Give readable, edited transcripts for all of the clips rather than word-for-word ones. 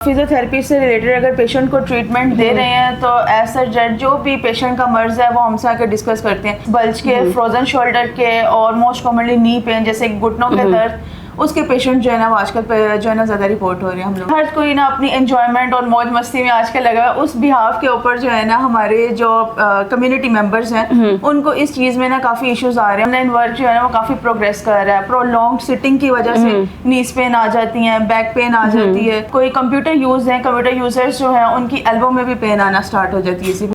Physiotherapy से related अगर patient को ट्रीटमेंट दे रहे हैं तो एज सच जो भी पेशेंट का मर्ज है वो हमसे आकर डिस्कस करते हैं। बल्ज के, फ्रोजन शोल्डर के और मोस्ट कॉमनली नी पेन जैसे घुटनों के दर्द, उसके पेशेंट जो है ना वो आजकल जो है ना ज़्यादा रिपोर्ट हो रहे हैं। हम लोग हर कोई ना अपनी एंजॉयमेंट और मौज मस्ती में आजकल लगा हुआ है। उस बिहाफ के ऊपर जो है ना हमारे जो कम्युनिटी मेंबर्स हैं उनको इस चीज़ में ना काफ़ी इश्यूज आ रहे हैं। ऑनलाइन वर्क जो है ना वो काफ़ी प्रोग्रेस कर रहा है। प्रोलॉन्ग सिटिंग की वजह से नीज पेन आ जाती हैं, बैक पेन आ जाती है। कोई कंप्यूटर यूज है, कंप्यूटर यूजर्स जो है उनकी एल्बो में भी पेन आना स्टार्ट हो जाती है इसी।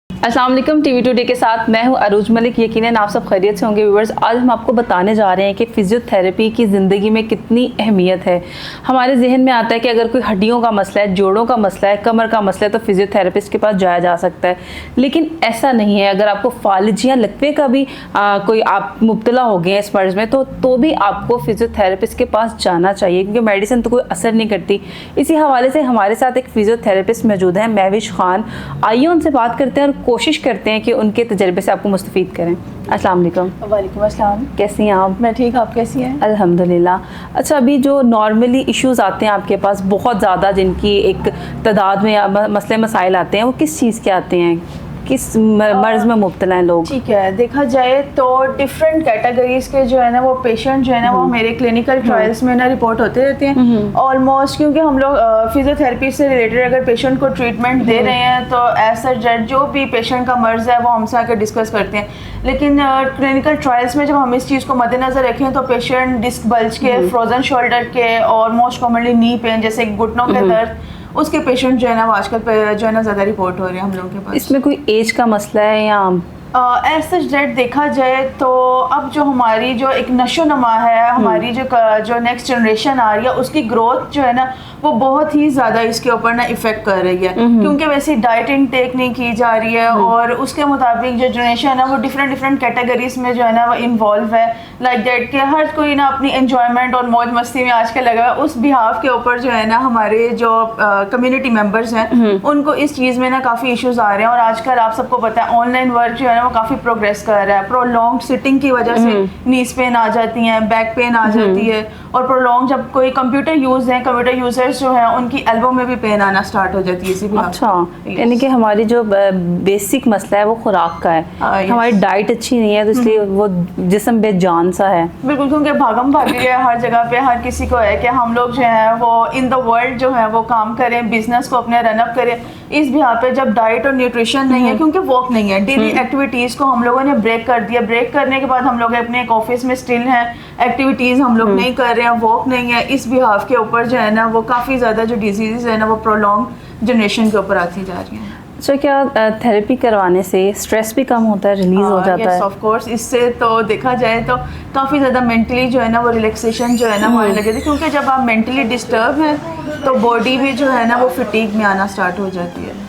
अस्सलाम वालेकुम, टीवी टुडे के साथ मैं हूं अरूज मलिक। यकीनन आप सब खैरियत से होंगे व्यूअर्स। आज हम आपको बताने जा रहे हैं कि फ़िज़ियोथेरेपी की ज़िंदगी में कितनी अहमियत है। हमारे जहन में आता है कि अगर कोई हड्डियों का मसला है, जोड़ों का मसला है, कमर का मसला है तो फ़िज़ियोथेरेपिस्ट के पास जाया जा सकता है, लेकिन ऐसा नहीं है। अगर आपको फालिज या लकवे का भी कोई आप मुब्तला हो गए हैं इस मर्ज़ में तो भी आपको फ़िज़ियोथेरेपिस्ट के पास जाना चाहिए, क्योंकि मेडिसिन तो कोई असर नहीं करती। इसी हवाले से हमारे साथ एक फ़िज़ियोथेरेपिस्ट मौजूद हैं, महविश खान। आइए उनसे बात करते हैं और कोशिश करते हैं कि उनके तजर्बे से आपको मुस्तफ़ीद करें। अस्सलाम वालेकुम। वालेकुम अस्सलाम। कैसी हैं आप? मैं ठीक, आप कैसी हैं? अल्हम्दुलिल्लाह। अच्छा, अभी जो नॉर्मली इश्यूज़ आते हैं आपके पास बहुत ज़्यादा, जिनकी एक तादाद में मसले मसाइल आते हैं, वो किस चीज़ के आते हैं, किस मर्ज़ में मुब्तला हैं लोग? ठीक है, देखा जाए तो डिफरेंट कैटेगरीज के जो है ना वो पेशेंट जो है ना वो मेरे क्लिनिकल ट्रायल्स में ना रिपोर्ट होते रहते हैं ऑलमोस्ट। क्योंकि हम लोग फिजियोथेरेपी से रिलेटेड अगर पेशेंट को ट्रीटमेंट दे रहे हैं तो एज सच जो भी पेशेंट का मर्ज है वो हमसे आकर डिस्कस करते हैं। लेकिन क्लिनिकल ट्रायल्स में जब हम इस चीज़ को मद्देनजर रखें तो पेशेंट डिस्क बल्ज के, फ्रोजन शोल्डर के और मोस्ट कॉमनली नी पेन जैसे घुटनों के दर्द, उसके पेशेंट जो है ना वो आजकल जो है ना ज़्यादा रिपोर्ट हो रहे हैं हम लोगों के पास। इसमें कोई एज का मसला है या एज सच डेट देखा जाए तो अब जो हमारी जो एक नशो नमा है, हमारी जो नेक्स्ट जनरेशन आ रही है उसकी ग्रोथ जो है ना वो बहुत ही ज़्यादा इसके ऊपर ना इफ़ेक्ट कर रही है। क्योंकि वैसे डाइट इनटेक नहीं की जा रही है और उसके मुताबिक जो जनरेशन है वो डिफरेंट कैटेगरीज में जो है ना वो इन्वॉल्व है। लाइक दैट कि हर कोई ना अपनी एंजॉयमेंट और मौज मस्ती में आजकल लगा हुआ है। उस बिहाफ के ऊपर जो है ना हमारे जो कम्युनिटी मेम्बर्स हैं उनको इस चीज़ में ना काफ़ी इश्यूज आ रहे हैं। और आजकल आप सबको पता है ऑनलाइन वर्क जो है ना वो काफ़ी प्रोग्रेस कर रहा है। प्रोलॉन्ग सिटिंग की वजह से नीज पेन आ जाती हैं, बैक पेन आ जाती है। और प्रोलॉन्ग जब कोई कंप्यूटर यूज है, कंप्यूटर यूजर्स जो है उनकी एल्बो में भी पेन आना स्टार्ट हो जाती है इसी भी। अच्छा, यानी कि हमारी जो बेसिक मसला है वो खुराक का है। हमारी डाइट अच्छी नहीं है तो इसलिए वो जिस्म बेजान सा है। बिल्कुल, क्योंकि भागम भागी है हर जगह पे। हर किसी को है कि हम लोग जो है वो इन द वर्ल्ड जो है वो काम करें, बिजनेस को अपने रनअप करें। इस बिहार पे जब डाइट और न्यूट्रिशन नहीं है, क्योंकि वर्क नहीं है, डेली एक्टिविटीज़ को हम लोगों ने ब्रेक कर दिया। ब्रेक करने के बाद हम लोग अपने एक ऑफिस में स्टिल हैं, एक्टिविटीज़ हम लोग नहीं कर रहे हैं, वर्क नहीं है। इस बिहाफ के ऊपर जो है ना वो काफ़ी ज़्यादा जो डिजीज़ है ना वो प्रोलॉन्ग जनरेशन के ऊपर आती जा रही हैं। अच्छा, क्या थेरेपी करवाने से स्ट्रेस भी कम होता है, रिलीज हो जाता है? ऑफ कोर्स, इससे तो देखा जाए तो काफ़ी ज़्यादा मेंटली जो है ना वो रिलैक्सेशन जो है ना होने लगे थे। क्योंकि जब आप मेंटली डिस्टर्ब हैं तो बॉडी भी जो है ना वो फटीग में आना स्टार्ट हो जाती है।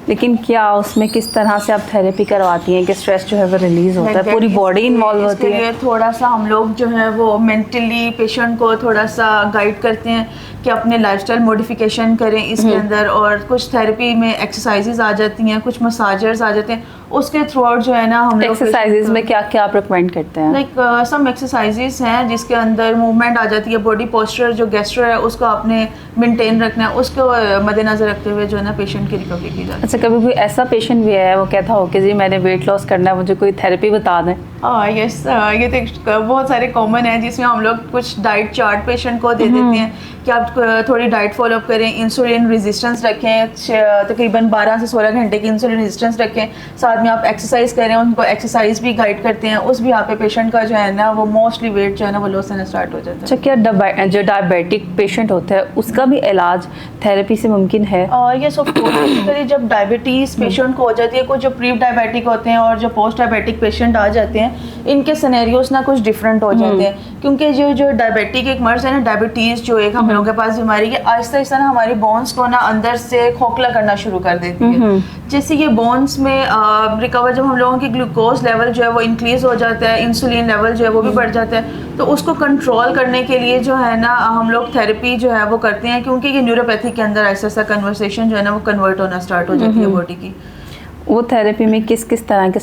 लेकिन क्या उसमें किस तरह से आप थेरेपी करवाती हैं कि स्ट्रेस जो है वो रिलीज होता है, पूरी बॉडी इन्वॉल्व होती है? थोड़ा सा हम लोग जो है वो मेंटली पेशेंट को थोड़ा सा गाइड करते हैं कि अपने लाइफस्टाइल मॉडिफिकेशन करें इसके अंदर। और कुछ थेरेपी में एक्सरसाइजेज आ जाती हैं, कुछ मसाजर्स आ जाते हैं, उसके थ्रू आउट जो है ना हम लोग एक्सरसाइजेज में क्या क्या आप रिकमेंड करते हैं? लाइक सम एक्सरसाइजेज हैं जिसके अंदर मूवमेंट आ जाती है, बॉडी पोस्चर जो गेस्चर है उसको आपने मेंटेन रखना है, उसको मद्देनजर रखते हुए जो है ना पेशेंट की रिकवरी की जाती है। अच्छा, कभी कोई ऐसा पेशेंट भी है वो कहता हो कि जी मैंने वेट लॉस करना है, मुझे कोई थेरेपी बता दें? यस, ये तो बहुत सारे कॉमन है जिसमें हम लोग कुछ डाइट चार्ट पेशेंट को दे देते हैं कि आप थोड़ी डाइट फॉलोअप करें, इंसुलिन रेजिस्टेंस रखें, तकरीबन 12 से 16 घंटे की इंसुलिन रेजिस्टेंस रखें, साथ में आप एक्सरसाइज करें, उनको एक्सरसाइज भी गाइड करते हैं। उस भी यहाँ पे पेशेंट का जो है ना वो मोस्टली वेट जो है ना वो लॉस होना स्टार्ट हो जाता है। अच्छा, क्या जो डायबिटिक पेशेंट होता है उसका भी इलाज थेरेपी से मुमकिन है? Yes of course. जब डायबिटीज़ पेशेंट को हो जाती है, कुछ जो प्री डायबिटिक होते हैं और जो पोस्ट डायबिटिक पेशेंट आ जाते हैं, इनके सिनेरियोज ना कुछ डिफरेंट हो जाते हैं। क्योंकि जो डायबिटिक एक मर्ज है ना, डायबिटीज़ जो एक हम लोगों के पास बीमारी है, आहिस्ता आहिस्ता ना हमारी बोन्स को ना अंदर से खोखला करना शुरू कर देती है। जैसे ये बोन्स में रिकवर, जब हम लोगों की ग्लूकोज लेवल जो है वो इंक्रीज हो जाता है, इंसुलिन लेवल जो है वो भी बढ़ जाता है, तो उसको कंट्रोल करने के लिए जो है ना हम लोग थेरेपी जो है वो करते हैं। क्योंकि ये न्यूरोपैथी के अंदर ऐसा कन्वर्सेशन जो है ना वो कन्वर्ट होना स्टार्ट हो जाती है बॉडी की। वो थेरेपी में किस किस तरह के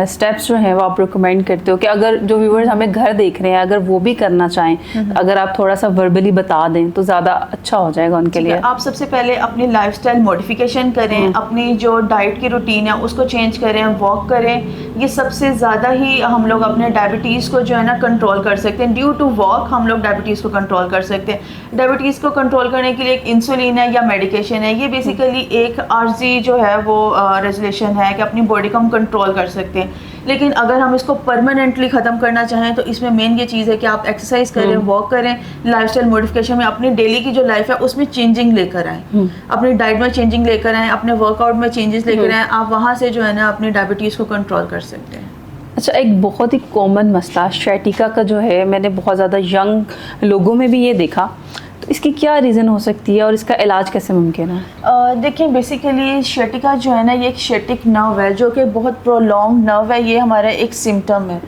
स्टेप्स जो हैं वो आप रिकमेंड करते हो कि अगर जो व्यूअर्स हमें घर देख रहे हैं अगर वो भी करना चाहें, अगर आप थोड़ा सा वर्बली बता दें तो ज़्यादा अच्छा हो जाएगा उनके लिए। आप सबसे पहले अपनी लाइफस्टाइल मॉडिफिकेशन करें, अपनी जो डाइट की रूटीन है उसको चेंज करें, वॉक करें। ये सबसे ज़्यादा ही हम लोग अपने डायबिटीज़ को जो है ना कंट्रोल कर सकते हैं। ड्यू टू वॉक हम लोग डायबिटीज़ को कंट्रोल कर सकते हैं। डायबिटीज़ को कंट्रोल करने के लिए एक इंसुलिन है या मेडिकेशन है, ये बेसिकली एक आर्जी जो है वो रेजुलेशन है कि अपनी बॉडी को हम कंट्रोल कर सकते हैं। लेकिन अगर हम इसको परमानेंटली ख़त्म करना चाहें तो इसमें मेन ये चीज़ है कि आप एक्सरसाइज करें, वॉक करें, लाइफस्टाइल मॉडिफिकेशन में अपनी डेली की जो लाइफ है उसमें चेंजिंग लेकर आएँ, अपनी डाइट में चेंजिंग लेकर आएँ, अपने वर्कआउट में चेंजेस लेकर आएँ। आप वहाँ से जो है ना अपनी डायबिटीज़ को कंट्रोल कर सकते हैं। अच्छा, एक बहुत ही कॉमन मसला शैटिका का जो है, मैंने बहुत ज़्यादा यंग लोगों में भी ये देखा, तो इसकी क्या रीज़न हो सकती है और इसका इलाज कैसे मुमकिन है? देखिए बेसिकली शैटिका जो है ना ये एक शैटिक नर्व है जो कि बहुत प्रोलॉन्ग नर्व है। ये हमारा एक सिम्टम है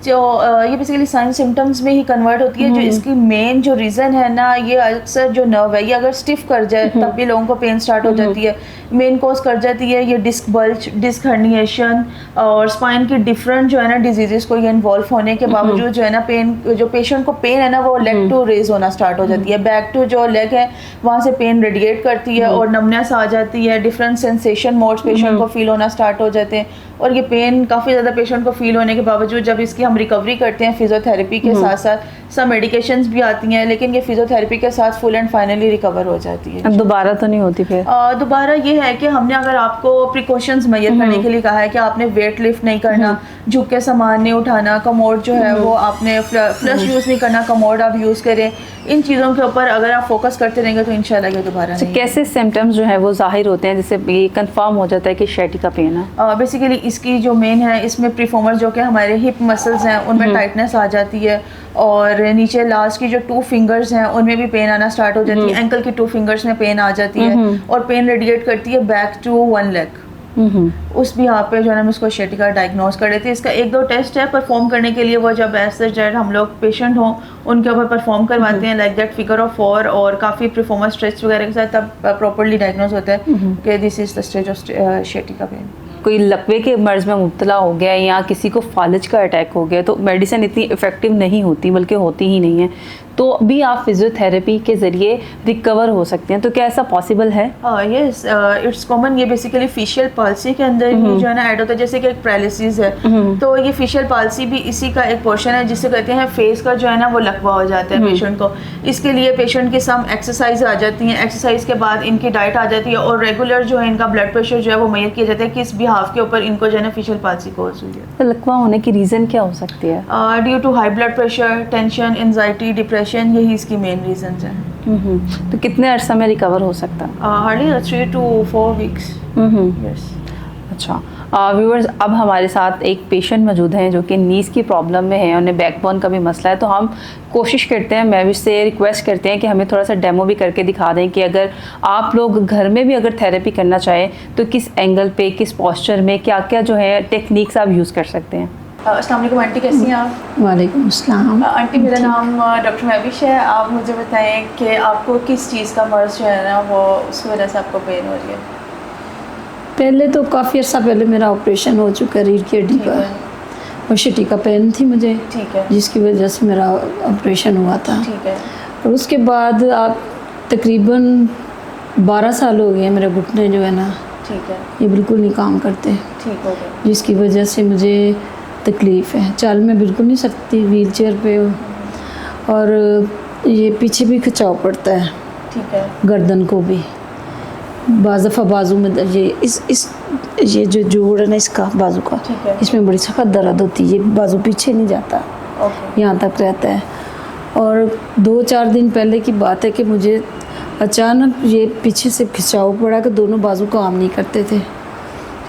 जो ये बेसिकली साइन सिम्टम्स में ही कन्वर्ट होती है। जो इसकी मेन जो रीज़न है ना, ये अक्सर जो नर्व है ये अगर स्टिफ कर जाए तब भी लोगों को पेन स्टार्ट हो जाती है। मेन कॉज कर जाती है ये डिस्क बल्ज, डिस्क हर्निएशन और स्पाइन की डिफरेंट जो है ना डिजीज़ को ये इन्वॉल्व होने के बावजूद जो है ना पेन, जो पेशेंट को पेन है ना वो लेग टू रेज होना स्टार्ट हो जाती है। बैक टू जो लेग है वहाँ से पेन रेडिएट करती है और नमनेस आ जाती है। डिफरेंट सेंसेशन मोड्स पेशेंट को फील होना स्टार्ट हो जाते हैं और ये पेन काफ़ी ज़्यादा पेशेंट को फील होने के बावजूद जब इसकी हम रिकवरी करते हैं फिजियोथेरेपी के साथ साथ, सब मेडिकेशंस भी आती हैं, लेकिन ये फिजियोथेरेपी के साथ फुल एंड फाइनली रिकवर हो जाती है। अब दोबारा तो नहीं होती फिर? दोबारा ये है कि हमने अगर आपको प्रिकॉशंस मुहैया करने के लिए कहा है कि आपने वेट लिफ्ट नहीं करना, झुक के सामान नहीं उठाना, कमोड जो है वो आपने फ्लश यूज़ नहीं करना, कमोड आप यूज़ करें। इन चीज़ों के ऊपर अगर आप फोकस करते रहेंगे तो इंशाल्लाह ये दोबारा नहीं। कैसे सिम्टम्स जो है वो जाहिर होते हैं जिससे ये कंफर्म हो जाता है कि शैटिका पेन है? बेसिकली इसकी जो मेन है इसमें प्रीफोमर जो कि हमारे हिप मसल्स हैं उनमें टाइटनेस आ जाती है और नीचे लास्ट की जो 2 फिंगर्स हैं उनमें भी पेन आना स्टार्ट हो जाती है। एंकल की 2 फिंगर्स में पेन आ जाती है और पेन रेडिएट करती है बैक टू 1 लेग। उस भी यहाँ पे जो है हम इसको शैटिका डायग्नोज कर लेते हैं। इसका 1-2 टेस्ट है परफॉर्म करने के लिए, वो जब ऐसे जब हम लोग पेशेंट हों उनके ऊपर परफॉर्म करवाते हैं लाइक दैट फिगर ऑफ 4 और काफ़ी परफॉर्मेंस स्ट्रेच वगैरह के साथ, तब प्रॉपर्ली डायग्नोज होता है कि this is the stage of sciatica pain. कोई लकवे के मर्ज में मुब्तला हो गया या किसी को फालिज का अटैक हो गया तो मेडिसिन इतनी इफ़ेक्टिव नहीं होती, बल्कि होती ही नहीं है, तो भी आप फिजियोथेरेपी के ज़रिए रिकवर हो सकते हैं, तो क्या ऐसा पॉसिबल है? Yes, it's common. ये बेसिकली फेशियल पाल्सी के अंदर ही जो है ना ऐड होता है, जैसे कि एक पैरालिसिस है तो ये फेशियल पाल्सी भी इसी का एक पोर्शन है जिसे कहते हैं फेस का जो है ना वो लकवा हो जाता है पेशेंट को। इसके लिए पेशेंट की सम एक्सरसाइज आ जाती हैं, एक्सरसाइज के बाद इनकी डाइट आ जाती है और रेगुलर जो है इनका ब्लड प्रेशर जो है वो मेजर किया जाता है किस भी हाफ के ऊपर इनको जो है ना फेशियल पाल्सी कॉज हुई है। तो लकवा होने की रीज़न क्या हो सकती है? Due to high blood pressure, tension, anxiety, depression, यही इसकी मेन रीजन हैं। तो कितने अरसा में रिकवर हो सकता है? Hardly 3 to 4 weeks। यस। अच्छा व्यूअर्स, अब हमारे साथ एक पेशेंट मौजूद हैं जो कि नीज़ की प्रॉब्लम में है, उन्हें बैकबोन का भी मसला है, तो हम कोशिश करते हैं, मैं भी से रिक्वेस्ट करते हैं कि हमें थोड़ा सा डेमो भी करके दिखा दें कि अगर आप लोग घर में भी अगर थेरेपी करना चाहें तो किस एंगल पे, किस पोस्चर में क्या क्या जो है टेक्निक्स आप यूज़ कर सकते हैं। अस्सलाम वालेकुम आंटी, कैसी हैं आप? वालेकुम अस्सलाम। आंटी मेरा नाम डॉक्टर महविश है। आप मुझे बताएं कि आपको किस चीज़ का मर्ज जो है ना वो उसकी वजह से आपको पेन हो रही है? पहले तो काफ़ी अर्सा पहले मेरा ऑपरेशन हो चुका है रीढ़ की हड्डी का, और शैटिका पेन थी मुझे, ठीक है, जिसकी वजह से मेरा ऑपरेशन हुआ था। ठीक है। और उसके बाद आप तकरीबन 12 साल हो गए मेरे घुटने जो है ना, ठीक है, ये बिल्कुल नहीं काम करते, ठीक हो गया, जिसकी वजह से मुझे तकलीफ़ है। चल मैं बिल्कुल नहीं सकती, व्हील चेयर पे हूँ, और ये पीछे भी खिंचाव पड़ता है, ठीक है, गर्दन को भी, बाज़ दफ़ा बाजू में ये जो जोड़ है ना इसका बाजू का, ठीक है, इसमें बड़ी सख्त दर्द होती है, ये बाजू पीछे नहीं जाता, ओके, यहाँ तक रहता है। और 2-4 दिन पहले की बात है कि मुझे अचानक ये पीछे से खिंचाव पड़ा कि दोनों बाजू काम नहीं करते थे,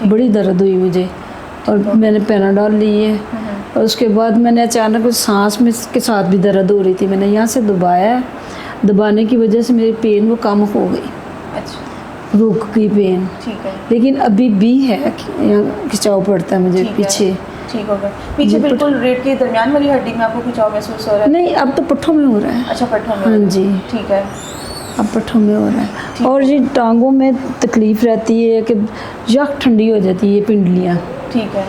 बड़ी दर्द हुई मुझे, और मैंने पैनाडॉल ली है, और उसके बाद मैंने अचानक उस सांस में के साथ भी दर्द हो रही थी, मैंने यहाँ से दबाया, दबाने की वजह से मेरी पेन वो कम हो गई, अच्छा, रुक गई पेन, ठीक है, लेकिन अभी भी है, यहाँ खिंचाव पड़ता है मुझे ठीक है, पीछे। ठीक हो गया। पीछे बिल्कुल रीढ़ के दरमियान वाली हड्डी में आपको खिंचाव महसूस हो रहा है? नहीं, अब तो पुट्ठों में हो रहा है। अच्छा, पट्ठों में। हाँ जी। ठीक है। अब पट्ठों में हो रहा है। और ये टांगों में तकलीफ़ रहती है कि यक ठंडी हो जाती है पिंडलियाँ। ठीक है,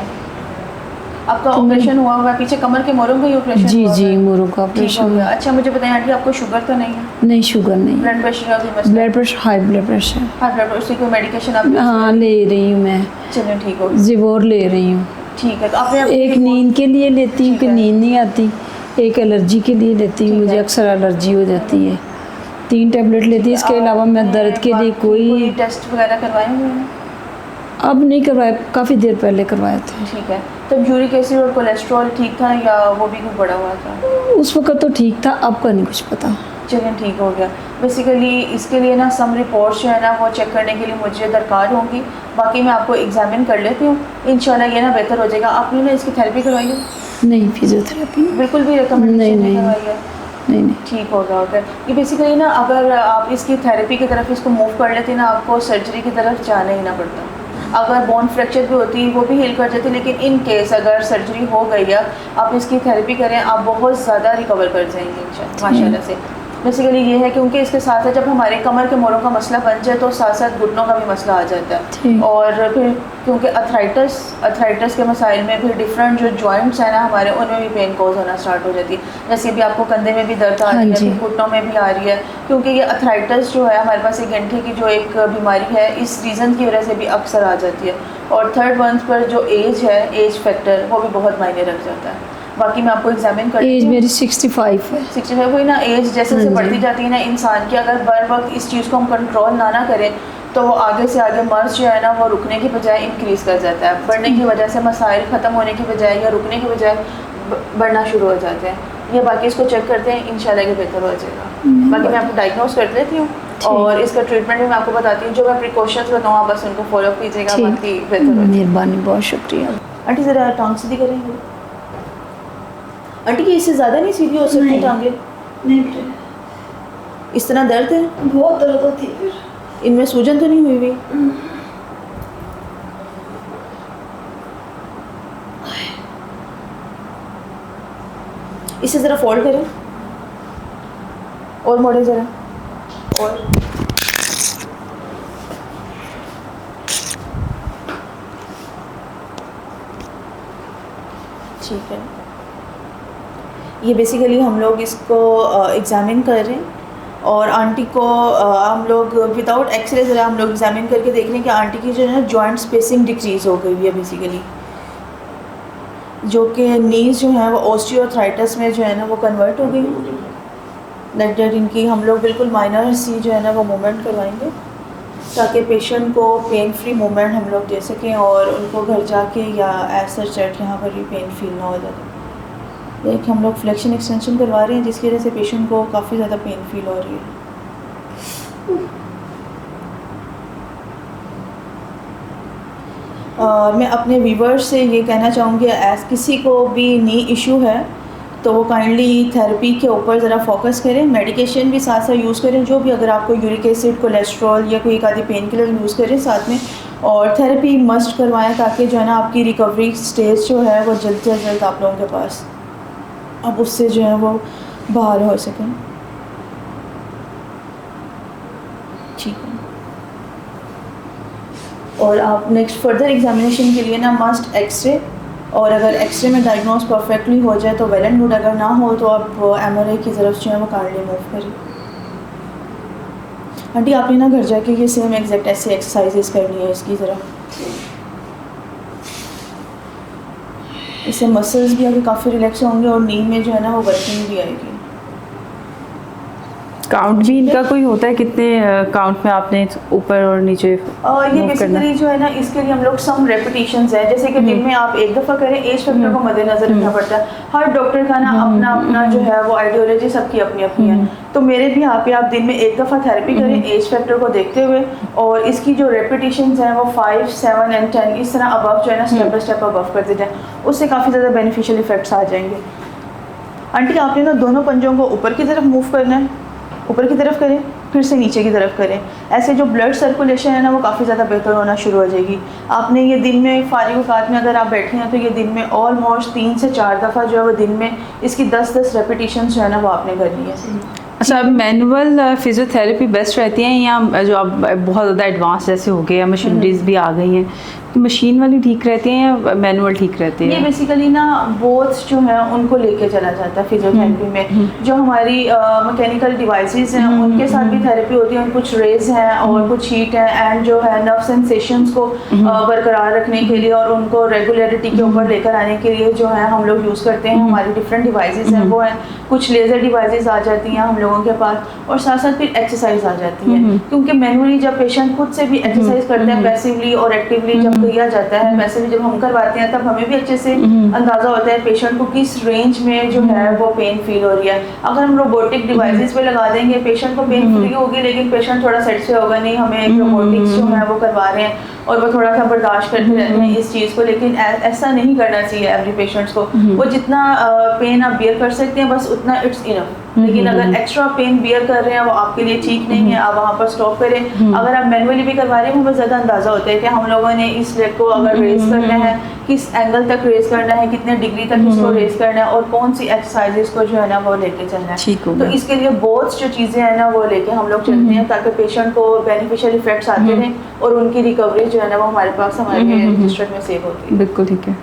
आपका ऑपरेशन हुआ हुआ है पीछे कमर के मोरों का ही ऑपरेशन जी हुआ जी, है? मोरों का ठीक हो ऑपरेशन। गया। अच्छा मुझे बताएं आंटी, आपको शुगर तो नहीं है? नहीं, शुगर नहीं, ब्लड प्रेशर का कोई मसला? Blood pressure, high blood pressure. High blood pressure की कोई मेडिकेशन आप हाँ, ले रही हूँ मैं, चलिए ठीक हो गया। ज़िवोर ले रही हूँ। ठीक है, तो आपने एक नींद के लिए लेती हूँ ठीक कि है। नींद नहीं आती, एक एलर्जी के लिए लेती हूँ, ठीक मुझे है। अक्सर एलर्जी हो जाती है। 3 टैबलेट लेती है, इसके अलावा मैं दर्द के लिए कोई टेस्ट वगैरह करवाए हुए हैं? अब नहीं करवाया, काफ़ी देर पहले करवाए थे। ठीक है, तब यूरिक एसिड और कोलेस्ट्रॉल ठीक था या वो भी कुछ बढ़ा हुआ था? उस वक्त तो ठीक था, अब का नहीं कुछ पता। चलिए ठीक हो गया। बेसिकली इसके लिए ना सम रिपोर्ट्स जो है ना वो चेक करने के लिए मुझे दरकार होंगी, बाकी मैं आपको एग्जामिन कर लेती हूँ, इंशाल्लाह ये ना बेहतर हो जाएगा। आपने ना इसकी थेरेपी करवाई है? नहीं, फिजियोथेरेपी बिल्कुल भी रिकमेंडेशन नहीं नहीं। करवाई है? नहीं। ठीक होगा। अगर ये बेसिकली ना अगर आप इसकी थेरेपी की तरफ इसको मूव कर लेते ना, आपको सर्जरी की तरफ जाना ही ना पड़ता। अगर बोन फ्रैक्चर भी होती वो भी हील कर जाती, लेकिन इन केस अगर सर्जरी हो गई है, आप इसकी थेरेपी करें, आप बहुत ज़्यादा रिकवर कर जाएंगे इंशाल्लाह माशाल्लाह से। बेसिकली ये है क्योंकि इसके साथ साथ जब हमारे कमर के मोरों का मसला बन जाए तो साथ साथ घुटनों का भी मसला आ जाता है। और फिर क्योंकि अर्थराइटिस के मसाइल में फिर डिफरेंट जो जॉइंट्स हैं ना हमारे, उनमें भी पेन कॉज होना स्टार्ट हो जाती है। जैसे भी आपको कंधे में भी दर्द आ रही है, फिर घुटनों में भी आ रही है, क्योंकि ये अर्थराइटिस जो है हमारे पास एक गंठे की जो एक बीमारी है, इस रीज़न की वजह से भी अक्सर आ जाती है। और थर्ड मंथ पर जो एज है, एज फैक्टर, वो भी बहुत मायने रख जाता है। बाकी मैं आपको एग्जामिन कर एज मेरी 65 है। 65 हुई ना, एज जैसे जैसे बढ़ती जाती है ना इंसान की, अगर बर वक्त इस चीज़ को हम कंट्रोल ना करें तो वो आगे से आगे मर्ज जो है ना वो रुकने की बजाय इंक्रीज़ कर जाता है। बढ़ने की वजह से मसाइल ख़त्म होने की बजाय या रुकने की बजाय बढ़ना शुरू हो जाते हैं। ये बाकी इसको चेक करते हैं, इंशाल्लाह ये बेहतर हो जाएगा। बाकी मैं आपको डायग्नोस कर देती हूँ और इसका ट्रीटमेंट भी मैं आपको बताती हूँ। जो मैं प्रिकॉशंस बताऊँ आप बस उनको फॉलो कीजिएगा, बाकी बेहतर हो जाएगा। मेहरबानी, बहुत शुक्रिया। आंटी ज़रा टांग सीधी करेंगे। आंटी की इससे ज़्यादा नहीं सीधी हो सकती टांगे? नहीं, इस तरह दर्द है? बहुत दर्द होती है। इनमें सूजन तो नहीं हुई हुई? इसे ज़रा फोल्ड करें और मोड़े ज़रा, और ठीक है। ये बेसिकली हम लोग इसको एग्ज़ामिन कर रहे हैं और आंटी को हम लोग विदाउट एक्सरे ज़रा हम लोग एग्ज़ामिन करके देख रहे हैं कि आंटी की जो है ना जॉइंट स्पेसिंग डिक्रीज़ हो गई है बेसिकली, जो कि नीज जो है वो ऑस्टियोआर्थराइटिस में जो है ना वो कन्वर्ट हो गई। दैट इनकी हम लोग बिल्कुल माइनर सी जो है ना वो मूवमेंट करवाएंगे ताकि पेशेंट को पेन फ्री मूवमेंट हम लोग दे सकें और उनको घर जाके या ऐसा सेट यहाँ पर भी पेन फील ना हो जाए। देखिए हम लोग फ्लेक्शन एक्सटेंशन करवा रहे हैं जिसकी वजह से पेशेंट को काफ़ी ज़्यादा पेन फील हो रही है। मैं अपने व्यूवर्स से ये कहना चाहूँगी, एज़ किसी को भी नी इशू है तो वो काइंडली थेरेपी के ऊपर ज़रा फोकस करें, मेडिकेशन भी साथ साथ यूज़ करें, जो भी अगर आपको यूरिक एसिड, कोलेस्ट्रॉल या कोई एक आधी पेन किलर यूज़ करें साथ में, और थेरेपी मस्ट करवाएं ताकि जो है ना आपकी रिकवरी स्टेज जो है वो जल्द से जल्द आप लोगों के पास अब उससे जो है वो बाहर हो सकें। ठीक है, और आप नेक्स्ट फर्दर एग्जामिनेशन के लिए ना मस्ट एक्सरे, और अगर एक्सरे में डायग्नोस परफेक्टली हो जाए तो वेल एंड गुड, अगर ना हो तो आप MRI की तरफ जो है वो काइंडली मूव करें। आंटी आपने ना घर जाके ये सेम एग्जैक्ट ऐसे एक्सरसाइजेस करनी है इसकी तरह, इससे मसल्स भी आगे काफ़ी रिलैक्स होंगे और नी में जो है ना वो वर्किंग भी आएगी। काउंट भी इनका कोई होता है, कितने काउंट में आपने ऊपर और नीचे ये बेसिकली जो है ना इसके लिए हम लोग सम रेपिटेशंस है, जैसे कि दिन में आप एक दफ़ा करें, एज फैक्टर को मद्देनजर रखना पड़ता है। हर डॉक्टर का ना अपना अपना जो है वो आइडियोलॉजी सबकी अपनी अपनी है, तो मेरे भी यहाँ पे आप दिन में एक दफ़ा थेरेपी करें एज फैक्टर को देखते हुए, और इसकी जो रेपिटेशंस हैं वो 5, 7 और 10 इस तरह अबव जो है ना स्टेप बाय स्टेप अबव करते जाएँ, उससे काफ़ी ज़्यादा बेनिफिशियल इफेक्ट्स आ जाएंगे। आंटी आपने ना दोनों पंजों को ऊपर की तरफ मूव करना है, ऊपर की तरफ करें फिर से नीचे की तरफ करें, ऐसे जो ब्लड सर्कुलेशन है ना वो काफ़ी ज़्यादा बेहतर होना शुरू हो जाएगी। आपने ये दिन में फारिग औकात में अगर आप बैठे हैं तो ये दिन में ऑलमोस्ट 3 से 4 दफ़ा जो है वो दिन में इसकी 10-10 रेपिटेशन जो है ना वो आपने करनी है। अच्छा, अब मैनुअल फिजियोथेरेपी बेस्ट रहती हैं या जो अब बहुत ज़्यादा एडवांस जैसे हो गए या मशीनरीज भी आ गई हैं, तो मशीन वाली ठीक रहती हैं या मैनुअल ठीक रहती ये है? बेसिकली ना बोथ जो है उनको लेके चला जाता है फिजियोथेरेपी में। जो हमारी मैकेनिकल डिवाइसेस हैं उनके साथ भी थेरेपी होती है, कुछ रेज हैं और कुछ हीट है, एंड जो है नर्व सेंसेशंस को बरकरार रखने के लिए और उनको रेगुलरिटी के ऊपर लेकर आने के लिए जो है हम लोग यूज़ करते हैं। हमारी डिफरेंट डिवाइसेस हैं वो हैं, कुछ लेज़र डिवाइसेस आ जाती हैं हम लोगों के पास, और साथ साथ फिर एक्सरसाइज आ जाती है, क्योंकि मैनुअली जब पेशेंट खुद से भी एक्सरसाइज करते हैं पैसिवली और एक्टिवली जब किया जाता है, वैसे भी जब हम करवाते हैं तब हमें भी अच्छे से अंदाजा होता है पेशेंट को किस रेंज में जो है वो पेन फील हो रही है। अगर हम रोबोटिक डिवाइसेस पे लगा देंगे पेशेंट को पेन फ्री होगी, लेकिन पेशेंट थोड़ा सेटिस्फाई होगा नहीं, हमें एक रोबोटिक्स जो है वो करवा रहे हैं और वो थोड़ा सा बर्दाश्त करते रहते हैं इस चीज़ को। लेकिन ऐसा नहीं करना चाहिए एवरी पेशेंट्स को। वो जितना पेन आप बियर कर सकते हैं बस उतना इट्स इनफ। लेकिन अगर एक्स्ट्रा पेन बियर कर रहे हैं वो आपके लिए ठीक नहीं है, आप वहाँ पर स्टॉप करें। अगर आप मैनुअली भी करवा रहे हैं हमें ज़्यादा अंदाज़ा होता है कि हम लोगों ने इस लेग को अगर रेज करना है, किस एंगल तक रेज करना है, कितने डिग्री तक इसको रेज करना है और कौन सी एक्सरसाइजेस को जो है ना वो लेके चलना है। ठीक हो तो इसके लिए बहुत जो चीज़ें हैं ना वो लेके हम लोग चलते हैं ताकि पेशेंट को बेनिफिशियल इफेक्ट्स आते रहें और उनकी रिकवरी जो है ना वो हमारे पास हमारे रजिस्टर में सेव होती है। बिल्कुल ठीक है।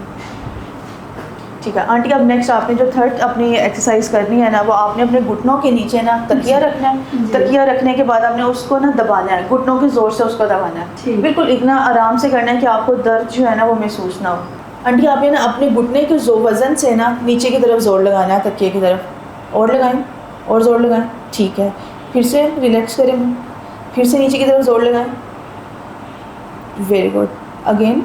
ठीक है आंटी, अब नेक्स्ट आपने जो थर्ड अपनी एक्सरसाइज करनी है ना वो आपने अपने घुटनों के नीचे ना तकिया रखना है। तकिया रखने के बाद आपने उसको ना दबाना है, घुटनों के जोर से उसको दबाना है, बिल्कुल इतना आराम से करना है कि आपको दर्द जो है ना वो महसूस ना हो। आंटी आपने ना अपने घुटने के वजन से ना नीचे की तरफ जोर लगाना है, तकिए की तरफ, और लगाएं और जोर लगाएं। ठीक है, फिर से रिलैक्स करें, फिर से नीचे की तरफ जोर लगाएं। Very good, again.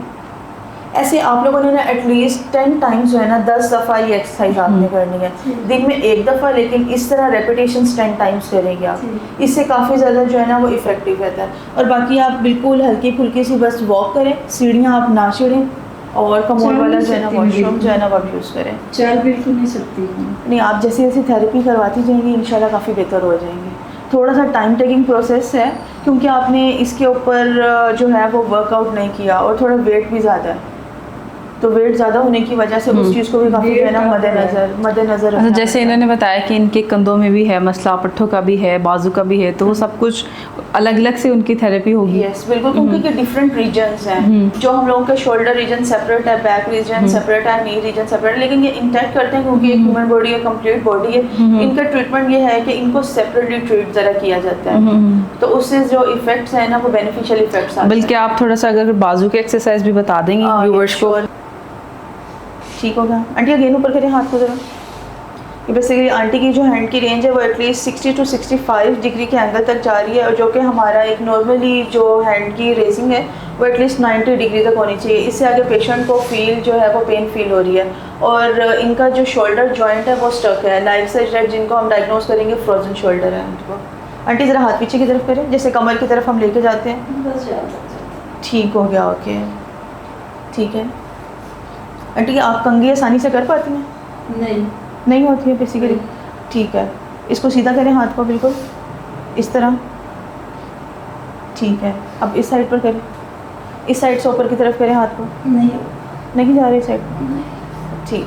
ऐसे आप लोगों ने ना एटलीस्ट 10 टाइम्स जो है ना 10 दफ़ा ये एक्सरसाइज आपने करनी है, दिन में एक दफ़ा, लेकिन इस तरह रेपिटेशंस 10 टाइम्स करेंगे आप, इससे काफ़ी ज़्यादा जो है ना वो इफ़ेक्टिव रहता है। और बाकी आप बिल्कुल हल्की फुल्की सी बस वॉक करें, सीढ़ियाँ आप ना चढ़ें, और कमोड वाला जो है ना वॉशरूम जो है ना वो आप यूज़ करें। चल बिल्कुल नहीं सकती नहीं, आप जैसे जैसे थेरेपी करवाती जाएंगी इंशाल्लाह काफ़ी बेहतर हो जाएंगी। थोड़ा सा टाइम टेकिंग प्रोसेस है क्योंकि आपने इसके ऊपर जो है वो वर्कआउट नहीं किया और थोड़ा वेट भी ज़्यादा है, तो वेट ज़्यादा होने की वजह से उस चीज़ को भी काफ़ी जो है ना मद्देनज़र अच्छा, जैसे इन्होंने बताया कि इनके कंधों में भी है मसला, पट्ठों का भी है, बाजू का भी है, तो वो सब कुछ अलग अलग से उनकी थेरेपी होगी। यस बिल्कुल, क्योंकि डिफरेंट रीजन्स हैं। जो हम लोगों के शोल्डर रीजन सेपरेट है, बैक रीजन सेपरेट है, नी रीजन सेपरेट, लेकिन ये इंटैक्ट करते हैं क्योंकि एक ह्यूमन बॉडी है, कंप्लीट बॉडी है। इनका ट्रीटमेंट ये है कि इनको सेपरेटली ट्रीट ज़रा किया जाता है, तो उससे जो इफेक्ट्स हैं ना वो बेनिफिशियल इफेक्ट्स आते हैं। बल्कि आप थोड़ा सा अगर बाजू की एक्सरसाइज भी बता देंगे व्यूअर्स को। ठीक होगा आंटी, अगेन ऊपर करें हाथ को ज़रा। ये बेसिकली आंटी की जो हैंड की रेंज है वो एटलीस्ट 60 to 65 डिग्री के एंगल तक जा रही है, और जो कि हमारा एक नॉर्मली जो हैंड की रेसिंग है वो एटलीस्ट 90 डिग्री तक होनी चाहिए। इससे आगे पेशेंट को फील जो है वो पेन फील हो रही है, और इनका जो शोल्डर जॉइंट है वो स्टक है, लाइक सच दैट जिनको हम डायग्नोज करेंगे फ्रोजन शोल्डर है उनको। आंटी ज़रा हाथ पीछे की तरफ करें, जैसे कमर की तरफ हम लेके जाते हैं। ठीक हो गया, ओके ठीक है। आंटी आप कंघी आसानी से कर पाती हैं? नहीं होती है बेसिकली। ठीक है, इसको सीधा करें हाथ को बिल्कुल इस तरह। ठीक है, अब इस साइड पर करें, इस साइड से ऊपर की तरफ करें हाथ को। नहीं जा रही साइड। ठीक,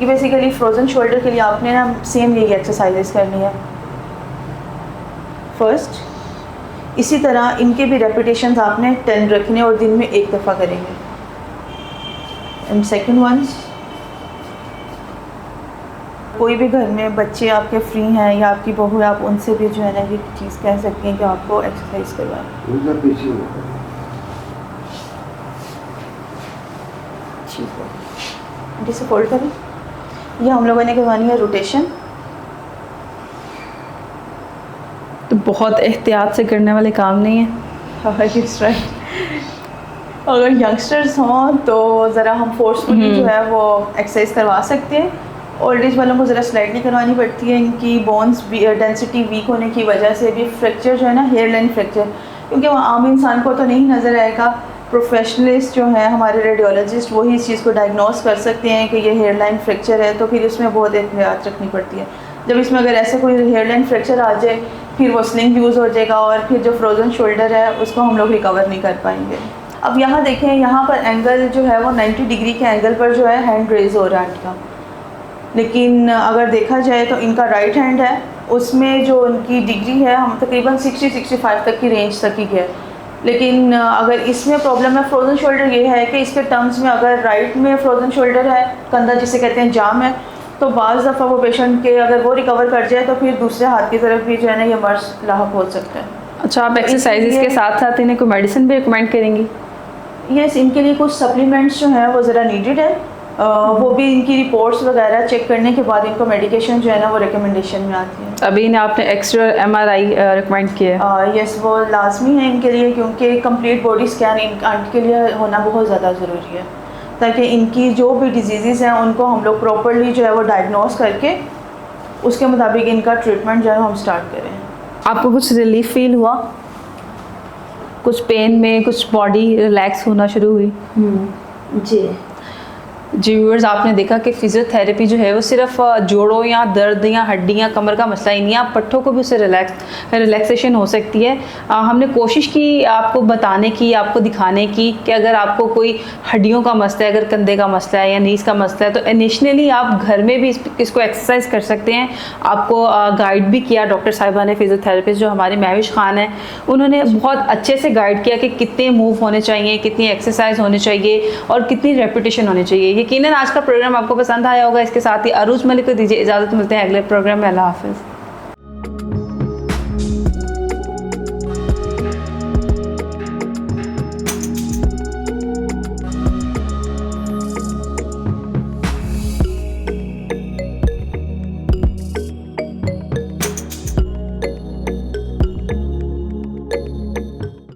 ये बेसिकली फ्रोज़न शोल्डर के लिए आपने ना सेम यही एक्सरसाइजेस करनी है। फर्स्ट इसी तरह इनके भी रेपिटेशंस आपने 10 रखने और दिन में एक दफ़ा करेंगे। एंड सेकेंड वंस, कोई भी घर में बच्चे आपके फ्री हैं या आपकी बहू है, आप उनसे भी जो है ना ये चीज़ कह सकती हैं कि आपको एक्सरसाइज करवाएं। ठीक है, जिसे फोल्ड करें। ये हम लोगों ने करवानी है रोटेशन। तो बहुत एहतियात से करने वाले काम नहीं है। हाँ राइट। अगर यंगस्टर्स हों तो ज़रा हम फोर्सफुली जो है वो एक्सरसाइज करवा सकते हैं। ओल्ड एज वालों को ज़रा स्लाइडली करवानी पड़ती है, इनकी बोन्स डेंसिटी वीक होने की वजह से भी फ्रैक्चर जो है ना, हेयर लाइन फ्रैक्चर, क्योंकि वो आम इंसान को तो नहीं नज़र आएगा। प्रोफेशनलिस्ट जो हैं हमारे रेडियोलॉजिस्ट वही इस चीज़ को डायग्नोस कर सकते हैं कि ये हेयर लाइन फ्रैक्चर है, तो फिर इसमें बहुत एहतियात रखनी पड़ती है। जब इसमें अगर ऐसे कोई हेयर लाइन फ्रैक्चर आ जाए फिर वो स्लिंग यूज़ हो जाएगा और फिर जो फ्रोज़न शोल्डर है उसको हम लोग रिकवर नहीं कर पाएंगे। अब यहाँ देखें, यहाँ पर एंगल जो है वो 90 डिग्री के एंगल पर जो है हैंड रेज हो रहा है इनका, लेकिन अगर देखा जाए तो इनका राइट हैंड है उसमें जो उनकी डिग्री है हम तकरीबन 60-65 तक की रेंज तक ही है। लेकिन अगर इसमें प्रॉब्लम है फ्रोज़न शोल्डर, ये है कि इसके टर्म्स में अगर राइट में फ्रोज़न शोल्डर है, कंधा जिसे कहते हैं जाम है, तो बाज़ दफ़ा वो पेशेंट के अगर वो रिकवर कर जाए तो फिर दूसरे हाथ की तरफ भी जो है ना ये मर्ज लाहक हो सकता है। अच्छा, आप एक्सरसाइजेज के साथ साथ इन्हें कोई मेडिसिन भी रिकमेंड करेंगी? यस, इनके लिए कुछ सप्लीमेंट्स जो हैं वो ज़रा नीडेड है। वो भी इनकी रिपोर्ट्स वगैरह चेक करने के बाद इनको मेडिकेशन जो है ना वो रिकमेंडेशन में आती है। अभी इन्हें आपने एक्सरे MRI रिकमेंड किया है? यस, वो लाजमी है इनके लिए, क्योंकि कंप्लीट बॉडी स्कैन इनके लिए होना बहुत ज़्यादा ज़रूरी है, ताकि इनकी जो भी डिजीज़ हैं उनको हम लोग प्रॉपरली जो है वो डायग्नोस करके उसके मुताबिक इनका ट्रीटमेंट जो है हम स्टार्ट करें। आपको कुछ रिलीफ फील हुआ? कुछ पेन में, कुछ बॉडी रिलैक्स होना शुरू हुई? जी जी व्यूअर्स, आपने देखा कि फिजियोथेरेपी जो है वो सिर्फ जोड़ों या दर्द या हड्डियाँ कमर का मसला ही नहीं है, आप पट्ठों को भी उससे रिलैक्सेशन हो सकती है। हमने कोशिश की आपको बताने की, आपको दिखाने की कि अगर आपको कोई हड्डियों का मसला है, अगर कंधे का मसला है या नीज का मसला है, तो इनिशियली आप घर में भी इसको एक्सरसाइज कर सकते हैं। आपको गाइड भी किया डॉक्टर साहिबा ने, फिजियोथेरेपिस्ट जो हमारे महविश खान हैं, उन्होंने बहुत अच्छे से गाइड किया कि कितने मूव होने चाहिए, कितनी एक्सरसाइज होनी चाहिए और कितनी रेपिटेशन होनी चाहिए। यकीनन आज का प्रोग्राम आपको पसंद आया होगा। इसके साथ ही अरूज मलिक को दीजिए इजाज़त, मिलते हैं अगले प्रोग्राम में। अल्लाह हाफिज़।